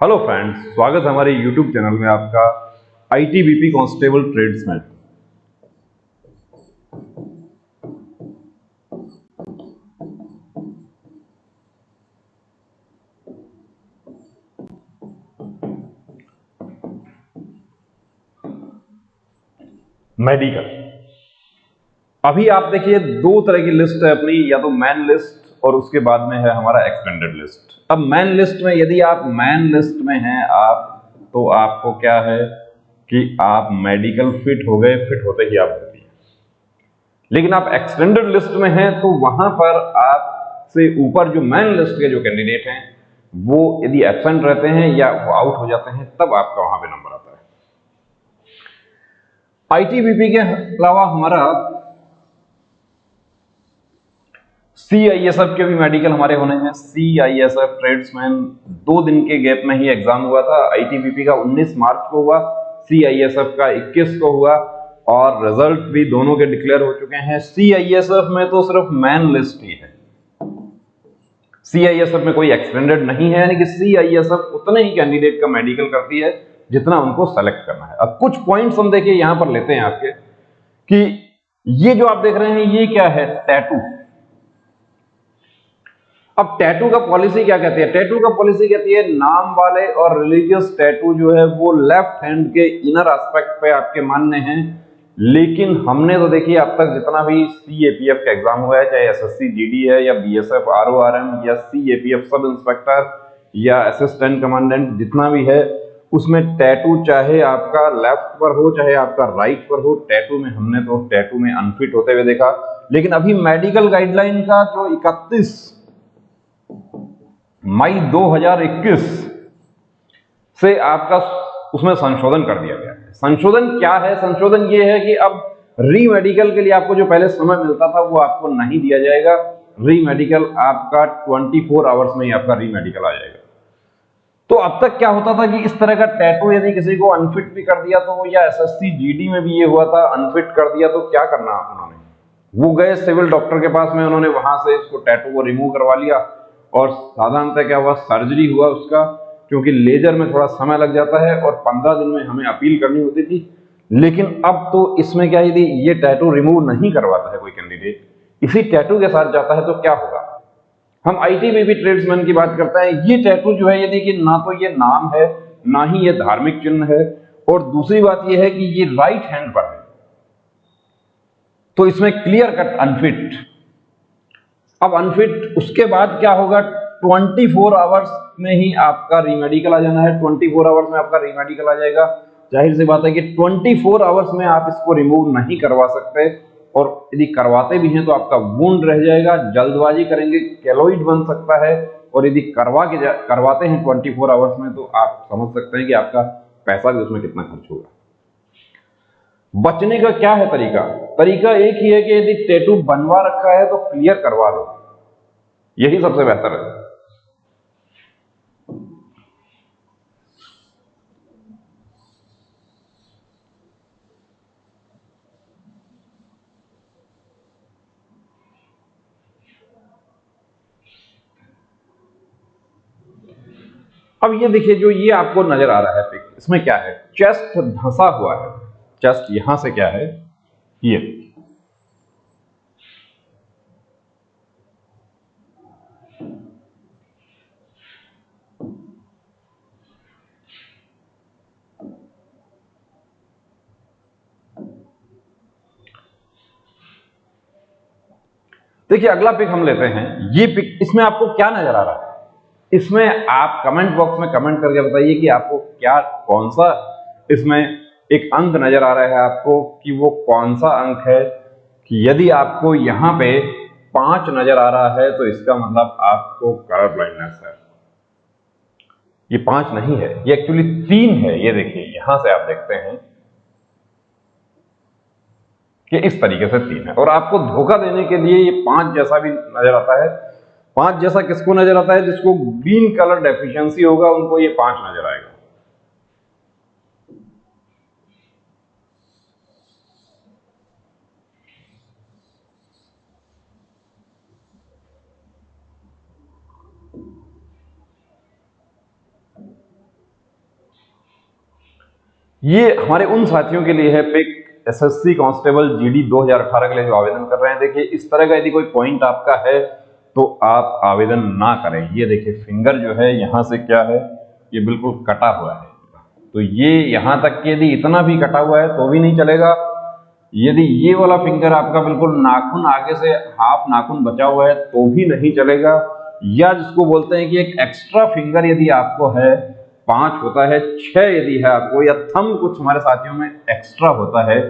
Hello friends, स्वागत है हमारे यूट्यूब चैनल में आपका आईटीबीपी कांस्टेबल ट्रेड्समैन। मेडिकल, अभी आप देखिए दो तरह की लिस्ट है अपनी, या तो मैन लिस्ट और उसके बाद में है हमारा एक्सटेंडेड लिस्ट। अब मैन लिस्ट में यदि आप मैन लिस्ट में हैं आप, तो आपको क्या है कि आप मेडिकल फिट हो गए, फिट होते ही आप भर्ती हैं। लेकिन आप एक्सटेंडेड लिस्ट में हैं तो वहां पर आपसे ऊपर जो मैन लिस्ट के जो कैंडिडेट हैं वो यदि एब्सेंट रहते हैं या वो आउट हो जाते हैं तब आपका वहां पे नंबर आता है। आईटीबीपी के अलावा हमारा सीआईएसएफ के भी मेडिकल हमारे होने हैं। सीआईएसएफ ट्रेड्समैन 2 दिन के गैप में ही एग्जाम हुआ था। आईटीबीपी का 19 मार्च को हुआ, सीआईएसएफ का 21 को हुआ और रिजल्ट भी दोनों के डिक्लेयर हो चुके हैं। सीआईएसएफ में तो सिर्फ मैन लिस्ट ही है, सीआईएसएफ में कोई एक्सटेंडेड नहीं है, यानी कि सीआईएसएफ उतने ही कैंडिडेट का मेडिकल करती है जितना उनको सेलेक्ट करना है। अब कुछ पॉइंट्स हम देखिए यहां पर लेते हैं आपके, कि ये जो आप देख रहे हैं ये क्या है, टैटू। अब टैटू का पॉलिसी क्या कहती है? टैटू का पॉलिसी कहती है नाम वाले और रिलीजियस टैटू जो है वो लेफ्ट हैंड के इनर एस्पेक्ट पे आपके मान्य हैं। लेकिन हमने तो देखिए अब तक जितना भी सीएपीएफ का एग्जाम हुआ है, चाहे एसएससी जीडी है या बीएसएफ आरओआरएम या सीएपीएफ सब इंस्पेक्टर या असिस्टेंट कमांडेंट, जितना भी है उसमें टैटू चाहे आपका लेफ्ट पर हो चाहे आपका राइट पर हो, टैटू में हमने तो टैटू में अनफिट होते हुए देखा। लेकिन अभी मेडिकल गाइडलाइन का जो 31 मई 2021 से आपका उसमें संशोधन कर दिया गया है। संशोधन क्या है? संशोधन ये है कि अब री मेडिकल के लिए आपको जो पहले समय मिलता था वो आपको नहीं दिया जाएगा। री मेडिकल आपका 24 आवर्स में ही आपका री मेडिकल आ जाएगा। तो अब तक क्या होता था कि इस तरह का टैटू यदि किसी को अनफिट भी कर दिया तो, या एसएससी जीडी में भी ये हुआ था, अनफिट कर दिया तो क्या करना उन्होंने, वो गए सिविल डॉक्टर के पास में, उन्होंने वहां से इसको टैटू को रिमूव करवा लिया और साधारणतः क्या हुआ, सर्जरी हुआ उसका, क्योंकि लेजर में थोड़ा समय लग जाता है और 15 दिन में हमें अपील करनी होती थी। लेकिन अब तो इसमें क्या, यदि ये टैटू रिमूव नहीं करवाता है कोई कैंडिडेट, इसी टैटू के साथ जाता है तो क्या होगा? हम आईटीबीपी ट्रेड्समैन की बात करते हैं, ये टैटू जो है यदि कि ना तो ये नाम है ना ही ये धार्मिक चिन्ह है, और दूसरी बात ये है कि ये राइट हैंड पर है, तो इसमें क्लियर कट अनफिट। अब अनफिट उसके बाद क्या होगा, 24 आवर्स में ही आपका रीमेडिकल आ जाना है। 24 आवर्स में आपका रीमेडिकल आ जाएगा। जाहिर सी बात है कि 24 आवर्स में आप इसको रिमूव नहीं करवा सकते, और यदि करवाते भी हैं तो आपका वुंड रह जाएगा, जल्दबाजी करेंगे केलोइड बन सकता है, और यदि करवाते हैं 24 आवर्स में तो आप समझ सकते हैं कि आपका पैसा भी उसमें कितना खर्च होगा। बचने का क्या है तरीका? तरीका एक ही है कि यदि टैटू बनवा रखा है तो क्लियर करवा लो, यही सबसे बेहतर है। अब ये देखिए जो ये आपको नजर आ रहा है पिक, इसमें क्या है, चेस्ट धंसा हुआ है। चेस्ट यहां से क्या है, ये देखिए अगला पिक हम लेते हैं। ये पिक, इसमें आपको क्या नजर आ रहा है? इसमें आप कमेंट बॉक्स में कमेंट करके बताइए कि आपको क्या, कौन सा इसमें एक अंक नजर आ रहा है आपको, कि वो कौन सा अंक है। कि यदि आपको यहां पे 5 नजर आ रहा है तो इसका मतलब आपको कलर ब्लाइंडनेस है। ये 5 नहीं है, ये एक्चुअली 3 है। ये देखिए यहां से आप देखते हैं कि इस तरीके से 3 है, और आपको धोखा देने के लिए ये 5 जैसा भी नजर आता है। 5 जैसा किसको नजर आता है? जिसको ग्रीन कलर डेफिशिएंसी होगा उनको ये 5 नजर आएगा। ये हमारे उन साथियों के लिए है पिक एसएससी कांस्टेबल जीडी 2018 के लिए जो आवेदन कर रहे हैं। देखिए इस तरह का यदि कोई पॉइंट आपका है तो आप आवेदन ना करें। ये देखिए फिंगर जो है यहां से क्या है, ये बिल्कुल कटा हुआ है, तो ये यहां तक कि यदि इतना भी कटा हुआ है तो भी नहीं चलेगा। यदि ये वाला फिंगर आपका बिल्कुल नाखून आगे से हाफ नाखून बचा हुआ है तो भी नहीं चलेगा। या जिसको बोलते हैं कि एक एक्स्ट्रा फिंगर यदि आपको है, 5 होता है, 6 यदि है आपको, या थंब कुछ हमारे साथियों में एक्स्ट्रा होता है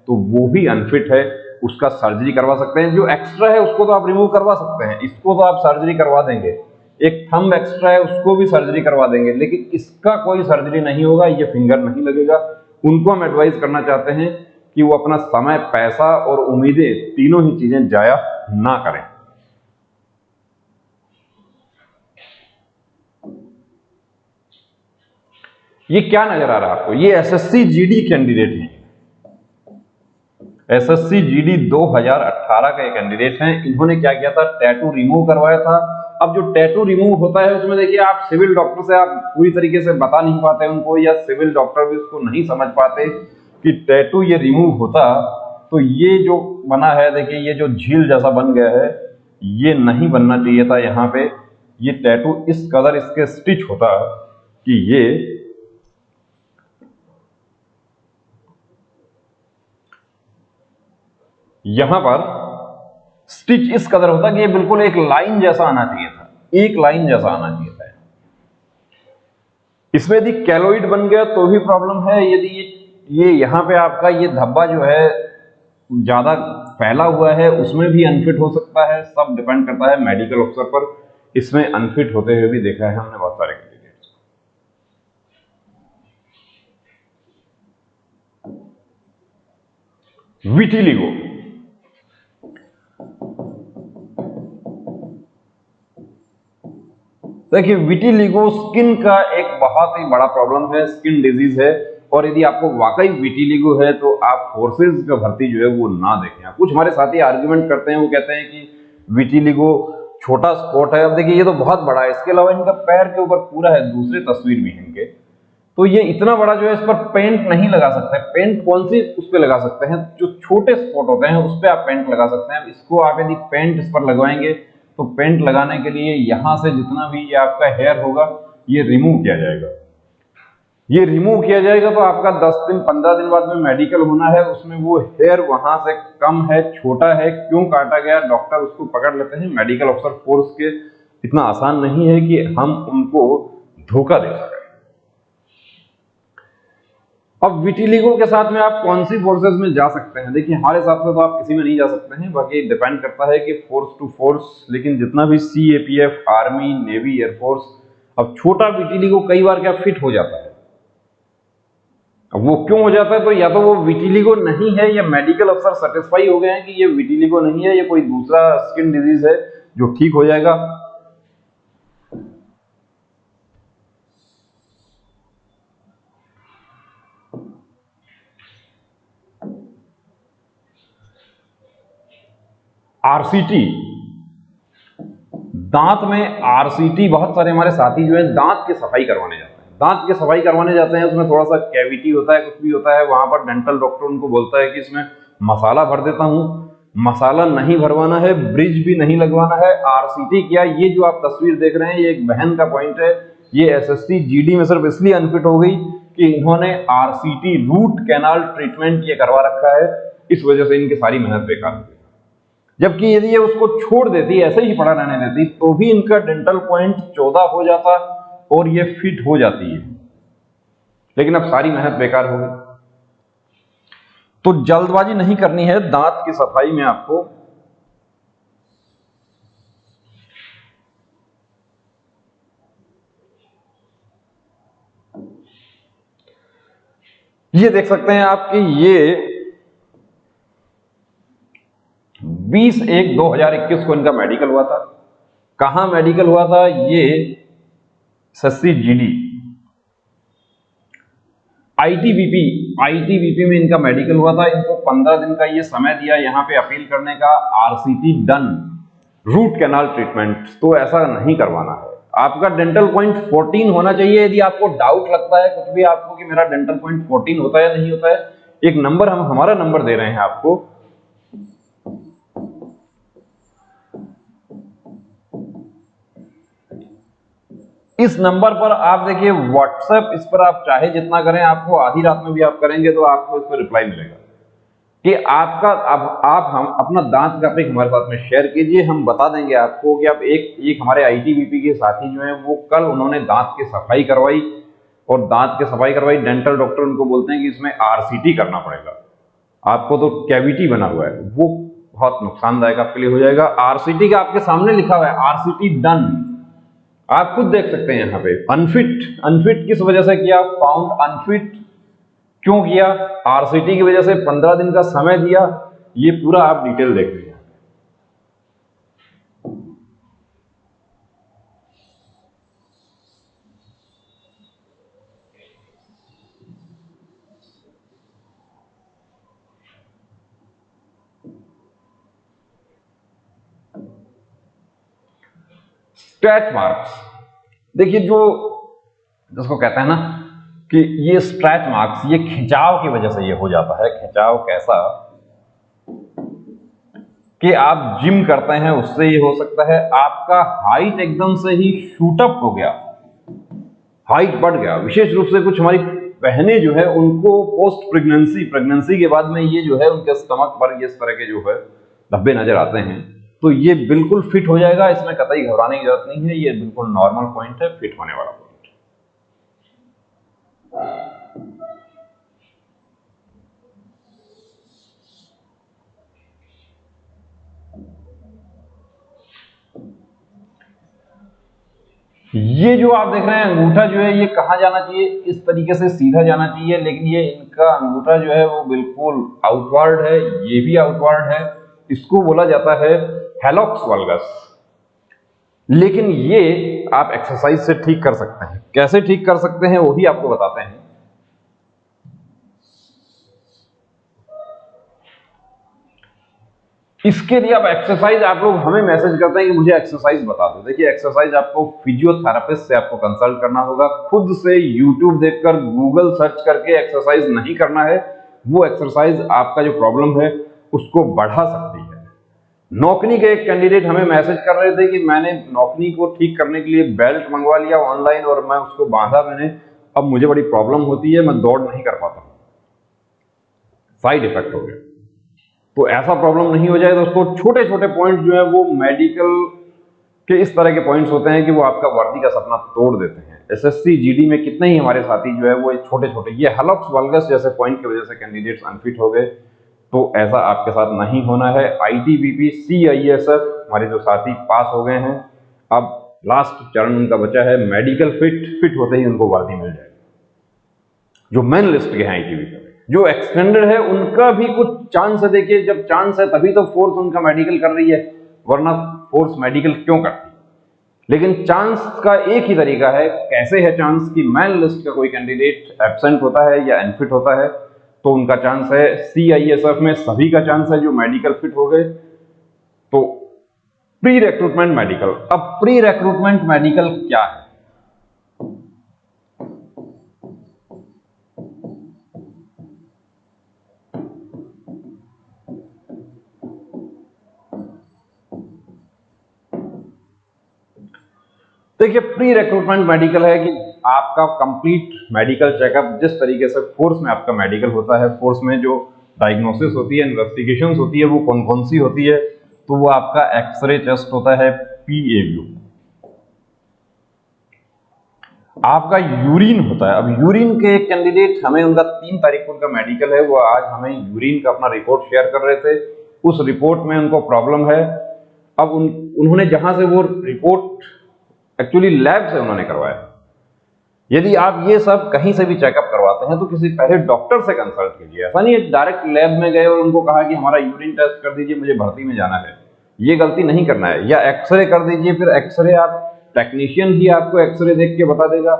तो वो भी अनफिट है, उसका सर्जरी करवा सकते हैं। जो एक्स्ट्रा है उसको तो आप रिमूव करवा सकते हैं, इसको तो आप सर्जरी करवा देंगे। एक थंब एक्स्ट्रा है उसको भी सर्जरी करवा देंगे, लेकिन इसका कोई सर्जरी नहीं होगा, ये फिंगर नहीं लगेगा। उनको हम एडवाइस करना चाहते हैं कि वो अपना समय, पैसा और उम्मीदें, तीनों ही चीजें जाया ना करें। ये क्या नजर आ रहा है आपको? ये एसएससी जीडी कैंडिडेट हैं, एसएससी जीडी 2018 का कैंडिडेट हैं। इन्होंने क्या किया था, टैटू रिमूव करवाया था। अब जो टैटू रिमूव होता है उसमें देखिए आप सिविल डॉक्टर से आप पूरी तरीके से बता नहीं पाते उनको, या सिविल डॉक्टर भी उसको नहीं समझ पाते कि टैटू ये रिमूव होता। तो ये जो बना है देखिए, ये जो झील जैसा बन गया है, ये नहीं बनना चाहिए था। यहाँ पे ये टैटू इस कदर इसके स्टिच होता कि ये यहां पर स्टिच इस कदर होता कि ये बिल्कुल एक लाइन जैसा आना चाहिए था, एक लाइन जैसा आना चाहिए था। इसमें यदि कैलोइड बन गया तो भी प्रॉब्लम है। यदि ये यहां पे आपका ये धब्बा जो है ज्यादा फैला हुआ है, उसमें भी अनफिट हो सकता है। सब डिपेंड करता है मेडिकल अफसर पर। इसमें अनफिट होते हुए भी देखा है हमने बहुत सारे कैंडिडेट्स को। विटिलिगो, देखिए विटिलिगो स्किन का एक बहुत ही बड़ा प्रॉब्लम है, स्किन डिजीज है। और यदि आपको वाकई विटिलिगो है तो आप फोर्सेज का भर्ती जो है वो ना देखें। कुछ हमारे साथी आर्ग्यूमेंट करते हैं, वो कहते हैं कि विटिलिगो छोटा स्पॉट है। अब देखिए ये तो बहुत बड़ा है, इसके अलावा इनका पैर के ऊपर पूरा है, दूसरे तस्वीर भी है इनके। तो ये इतना बड़ा जो है इस पर पेंट नहीं लगा सकते। पेंट कौन सी उस पर लगा सकते हैं, जो छोटे स्पॉट होते हैं उस पर आप पेंट लगा सकते हैं। इसको आप यदि पेंट इस पर लगवाएंगे तो पेंट लगाने के लिए यहां से जितना भी ये आपका हेयर होगा ये रिमूव किया जाएगा। ये रिमूव किया जाएगा तो आपका 10 दिन 15 दिन बाद में मेडिकल होना है, उसमें वो हेयर वहां से कम है, छोटा है, क्यों काटा गया, डॉक्टर उसको पकड़ लेते हैं। मेडिकल अफसर फोर्स के इतना आसान नहीं है कि हम उनको धोखा दे सकें। अब विटिलिगो के साथ में आप कौन सी फोर्सेस में जा सकते हैं? देखिए हमारे हिसाब से तो आप किसी में नहीं जा सकते हैं, बाकी डिपेंड करता है कि फोर्स टू फोर्स। लेकिन जितना भी सीएपीएफ, आर्मी, नेवी, एयरफोर्स, अब छोटा विटिलिगो कई बार क्या फिट हो जाता है। अब वो क्यों हो जाता है, तो या तो वो विटिलिगो नहीं है या मेडिकल अफसर सेटिस्फाई हो गए हैं कि ये विटिलिगो नहीं है, ये कोई दूसरा स्किन डिजीज है जो ठीक हो जाएगा। आरसीटी, दांत में आरसीटी, बहुत सारे हमारे साथी जो है दांत की सफाई करवाने जाते हैं। दांत की सफाई करवाने जाते हैं, उसमें थोड़ा सा कैविटी होता है, कुछ भी होता है, वहां पर डेंटल डॉक्टर उनको बोलता है कि इसमें मसाला भर देता हूं। मसाला नहीं भरवाना है, ब्रिज भी नहीं लगवाना है। आरसीटी किया, ये जो आप तस्वीर देख रहे हैं ये एक बहन का पॉइंट है। ये एसएससी जीडी में सिर्फ इसलिए अनफिट हो गई कि इन्होंने आरसीटी, रूट कैनाल ट्रीटमेंट ये करवा रखा है, इस वजह से इनकी सारी मेहनत बेकार हो गई। जबकि यदि ये उसको छोड़ देती, ऐसे ही पड़ा रहने देती, तो भी इनका डेंटल पॉइंट 14 हो जाता और ये फिट हो जाती है। लेकिन अब सारी मेहनत बेकार हो गई। तो जल्दबाजी नहीं करनी है दांत की सफाई में आपको। ये देख सकते हैं आप कि ये 20/1/2021 को इनका मेडिकल हुआ था। कहां मेडिकल हुआ था? ये एसएससी जीडी आईटीबीपी में इनका मेडिकल हुआ था। इनको 15 दिन का ये समय दिया यहां पे अपील करने का। RCT done, root canal treatment तो ऐसा नहीं करवाना है। आपका डेंटल पॉइंट 14 होना चाहिए। यदि आपको डाउट लगता है कुछ भी आपको कि मेरा डेंटल पॉइंट 14 होता है या नहीं होता है, एक नंबर, हम हमारा नंबर दे रहे हैं आपको, इस नंबर पर आप देखिए व्हाट्सएप, इस पर आप चाहे जितना करें, आपको आधी रात में भी आप करेंगे तो आपको इस पर रिप्लाई मिलेगा कि आपका अब आप हम अपना दांत का पिक हमारे साथ में शेयर कीजिए। हम बता देंगे आपको कि अब एक हमारे आईटीबीपी के साथी जो हैं वो कल उन्होंने दांत की सफाई करवाई, और दांत की सफाई करवाई, डेंटल डॉक्टर उनको बोलते हैं कि इसमें आरसीटी करना पड़ेगा, आपको तो कैविटी बना हुआ है, वो बहुत नुकसानदायक आपके लिए हो जाएगा। आरसीटी का आपके सामने लिखा हुआ है, आरसीटी डन, आप खुद देख सकते हैं यहाँ पे। अनफिट, अनफिट किस वजह से किया, फाउंड अनफिट क्यों किया, आरसीटी की वजह से 15 दिन का समय दिया, ये पूरा आप डिटेल देख लीजिए। स्क्रैच मार्क्स, देखिए जो जिसको कहते हैं ना कि ये स्क्रैच मार्क्स, ये खिंचाव की वजह से ये हो जाता है। खिंचाव कैसा कि आप जिम करते हैं उससे ये हो सकता है, आपका हाइट एकदम से ही शूट अप हो गया, हाइट बढ़ गया। विशेष रूप से कुछ हमारी बहनें जो है उनको पोस्ट प्रेगनेंसी के बाद में ये जो है उनके स्टमक पर ये इस तरह के जो है धब्बे नजर आते हैं, तो ये बिल्कुल फिट हो जाएगा, इसमें कतई घबराने की जरूरत नहीं है, ये बिल्कुल नॉर्मल पॉइंट है, फिट होने वाला पॉइंट। ये जो आप देख रहे हैं अंगूठा जो है ये कहां जाना चाहिए, इस तरीके से सीधा जाना चाहिए, लेकिन ये इनका अंगूठा जो है वो बिल्कुल आउटवर्ड है, ये भी आउटवर्ड है, इसको बोला जाता है हेलॉक्स वल्गस। लेकिन ये आप एक्सरसाइज से ठीक कर सकते हैं। कैसे ठीक कर सकते हैं वो भी आपको बताते हैं। इसके लिए आप एक्सरसाइज, आप लोग हमें मैसेज करते हैं कि मुझे एक्सरसाइज बता दो। देखिए एक्सरसाइज आपको फिजियोथेरेपिस्ट से आपको कंसल्ट करना होगा, खुद से यूट्यूब देखकर गूगल सर्च करके एक्सरसाइज नहीं करना है। वो एक्सरसाइज आपका जो प्रॉब्लम है उसको बढ़ा सकती है। नौकरी के एक कैंडिडेट हमें मैसेज कर रहे थे कि मैंने नौकरी को ठीक करने के लिए बेल्ट मंगवा लिया ऑनलाइन और मैं उसको बांधा मैंने, अब मुझे बड़ी प्रॉब्लम होती है, मैं दौड़ नहीं कर पाता, साइड इफेक्ट हो गया। तो ऐसा प्रॉब्लम नहीं हो जाए तो उसको छोटे छोटे पॉइंट जो है वो मेडिकल के इस तरह के पॉइंट्स होते हैं कि वो आपका वर्दी का सपना तोड़ देते हैं। एसएससी जीडी में कितने ही हमारे साथी जो है वो छोटे छोटे ये हेलॉक्स वल्गस जैसे पॉइंट की वजह से कैंडिडेट्स अनफिट हो गए, तो ऐसा आपके साथ नहीं होना है। आईटीबीपी सीआईएसएफ हमारे जो साथी पास हो गए हैं, अब लास्ट चरण उनका बचा है मेडिकल फिट होते ही उनको वर्दी मिल जाएगी। जो मेन लिस्ट के हैं आईटीबीपी, जो एक्सटेंडेड है उनका भी कुछ चांस है। देखिए जब चांस है तभी तो फोर्स उनका मेडिकल कर रही है, वरना फोर्स मेडिकल क्यों करती। लेकिन चांस का एक ही तरीका है, कैसे है चांस की मैन लिस्ट का कोई कैंडिडेट एब्सेंट होता है या अनफिट होता है तो उनका चांस है। सीआईएसएफ में सभी का चांस है जो मेडिकल फिट हो गए। तो प्री रिक्रूटमेंट मेडिकल, अब प्री रिक्रूटमेंट मेडिकल क्या है? देखिए प्री रिक्रूटमेंट मेडिकल है कि आपका कंप्लीट मेडिकल चेकअप, जिस तरीके से फोर्स में आपका मेडिकल होता है, फोर्स में जो डायग्नोसिस होती है, इन्वेस्टिगेशंस होती है, वो कौन कौन सी होती है, तो वो आपका एक्सरे टेस्ट होता है पीएयू, आपका यूरिन होता है। अब यूरिन के एक कैंडिडेट हमें उनका 3 तारीख को उनका मेडिकल है, वो आज हमें यूरिन का अपना रिपोर्ट शेयर कर रहे थे। उस रिपोर्ट में उनको प्रॉब्लम है। अब उन्होंने जहां से वो रिपोर्ट एक्चुअली लैब से उन्होंने करवाया। यदि आप ये सब कहीं से भी चेकअप करवाते हैं तो किसी पहले डॉक्टर से कंसल्ट कीजिए। ऐसा नहीं है डायरेक्ट लैब में गए और उनको कहा कि हमारा यूरिन टेस्ट कर दीजिए, मुझे भर्ती में जाना है, ये गलती नहीं करना है। या एक्सरे कर दीजिए, फिर एक्सरे आप टेक्नीशियन ही आपको एक्सरे देख के बता देगा,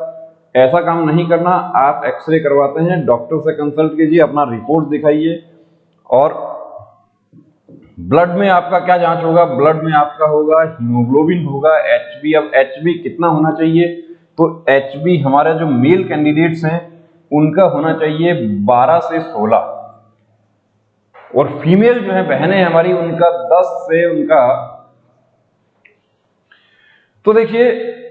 ऐसा काम नहीं करना। आप एक्सरे करवाते हैं डॉक्टर से कंसल्ट कीजिए, अपना रिपोर्ट दिखाइए और ब्लड में आपका क्या जांच होगा? ब्लड में आपका होगा हीमोग्लोबिन होगा, एचबी। अब एचबी कितना होना चाहिए? तो एचबी हमारे जो मेल कैंडिडेट्स हैं उनका होना चाहिए 12 से 16, और फीमेल जो है बहनें हमारी उनका 10 से उनका। तो देखिए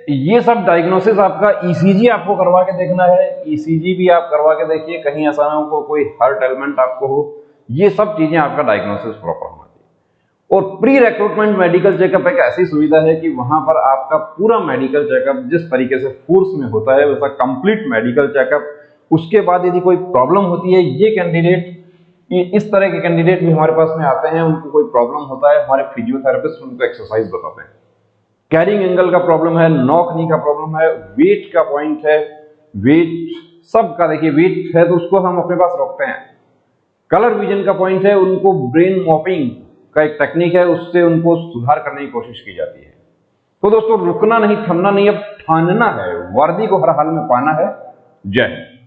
ये सब डायग्नोसिस आपका ईसीजी आपको करवा के देखना है, ईसीजी भी आप करवा के देखिए, कहीं ऐसा ना हो कोई हार्ट एलिमेंट आपको हो। ये सब चीजें आपका डायग्नोसिस प्रॉपर होना चाहिए। और प्री रिक्रूटमेंट मेडिकल चेकअप एक ऐसी सुविधा है कि वहां पर आपका पूरा मेडिकल चेकअप जिस तरीके से फोर्स में होता है वैसा कंप्लीट मेडिकल चेकअप। उसके बाद यदि कोई प्रॉब्लम होती है, ये कैंडिडेट, इस तरह के कैंडिडेट भी हमारे पास में आते हैं, उनको कोई प्रॉब्लम होता है, हमारे फिजियोथेरेपिस्ट उनको एक्सरसाइज बताते हैं। कैरिंग एंगल का प्रॉब्लम है, नॉक नी का प्रॉब्लम है, वेट का पॉइंट है, वेट सबका देखिए वेट है तो उसको हम अपने पास रखते हैं। कलर विजन का पॉइंट है, उनको ब्रेन मॉपिंग का एक टेक्निक है, उससे उनको सुधार करने की कोशिश की जाती है। तो दोस्तों रुकना नहीं, थमना नहीं, अब ठानना है, वर्दी को हर हाल में पाना है। जय हिंद।